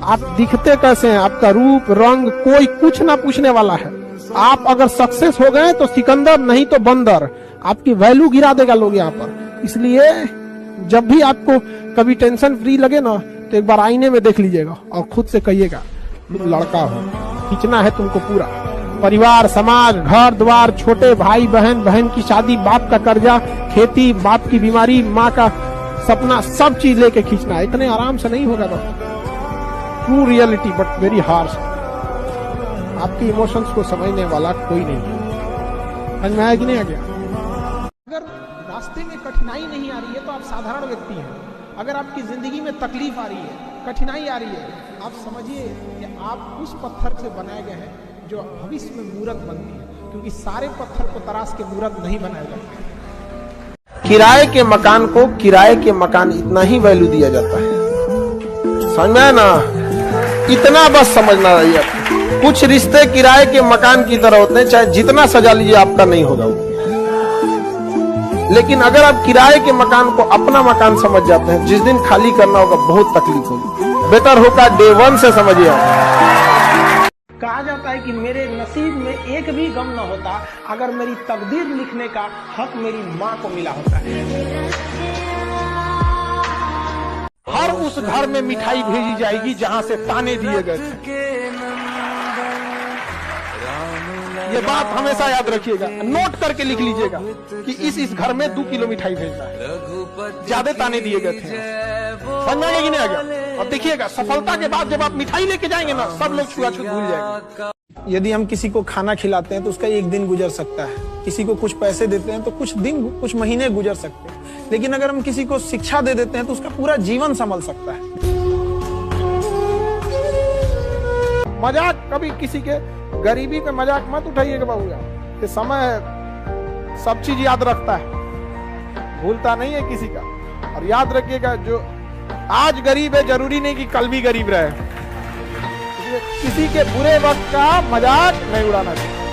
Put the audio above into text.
आप दिखते कैसे हैं, आपका रूप रंग कोई कुछ ना पूछने वाला है। आप अगर सक्सेस हो गए तो सिकंदर, नहीं तो बंदर। आपकी वैल्यू गिरा देगा लोग यहाँ पर। इसलिए जब भी आपको कभी टेंशन फ्री लगे ना, तो एक बार आईने में देख लीजिएगा और खुद से कहिएगा तुम लड़का हो, खींचना है तुमको पूरा। परिवार, समाज, घर द्वार, छोटे भाई बहन, बहन की शादी, बाप का कर्जा, खेती, बाप की बीमारी, माँ का सपना, सब चीज लेके खींचना है। इतने आराम से नहीं होगा दोस्तों। True reality but very harsh. आपके इमोशंस को समझने वाला कोई नहीं है। समझ में आया कि नहीं आ गया? अगर रास्ते में कठिनाई नहीं आ रही है तो आप साधारण व्यक्ति हैं। अगर आपकी जिंदगी में तकलीफ आ रही है, कठिनाई आ रही है, आप समझिए कि आप उस पत्थर से बनाए गए हैं जो भविष्य में मूर्त बनती है, क्योंकि सारे पत्थर को तराश के मूर्त नहीं बनाया जाता। किराए के मकान को किराए के मकान इतना ही वैल्यू दिया जाता है। समझ में आया ना? इतना बस समझना रहिए। कुछ रिश्ते किराए के मकान की तरह होते हैं, चाहे जितना सजा लीजिए आपका नहीं होगा वो। लेकिन अगर आप किराए के मकान को अपना मकान समझ जाते हैं, जिस दिन खाली करना होगा बहुत तकलीफ होगी। बेटर होगा डे वन से समझिए। कहा जाता है कि मेरे नसीब में एक भी गम न होता अगर मेरी तकदीर लिखने का हक मेरी माँ को मिला होता है। हर उस घर में मिठाई भेजी जाएगी जहां से ताने दिए गए थे। ये बात हमेशा याद रखिएगा, नोट करके लिख लीजिएगा कि इस घर में 2 किलो मिठाई भेजना है, ज्यादा ताने दिए गए थे। समझ में आएगा कि नहीं आ गया? और देखिएगा सफलता के बाद जब आप मिठाई लेके जाएंगे ना, सब लोग छुआछूत भूल जाएंगे। यदि हम किसी को खाना खिलाते हैं तो उसका एक दिन गुजर सकता है, किसी को कुछ पैसे देते हैं तो कुछ दिन कुछ महीने गुजर सकते हैं, लेकिन अगर हम किसी को शिक्षा दे देते हैं तो उसका पूरा जीवन संभल सकता है। मजाक कभी किसी के गरीबी पे मजाक मत उठाइएगा बाबू यार। कि समय सब चीज याद रखता है, भूलता नहीं है किसी का। और याद रखिएगा जो आज गरीब है जरूरी नहीं कि कल भी गरीब रहे। किसी के बुरे वक्त का मजाक नहीं उड़ाना चाहिए।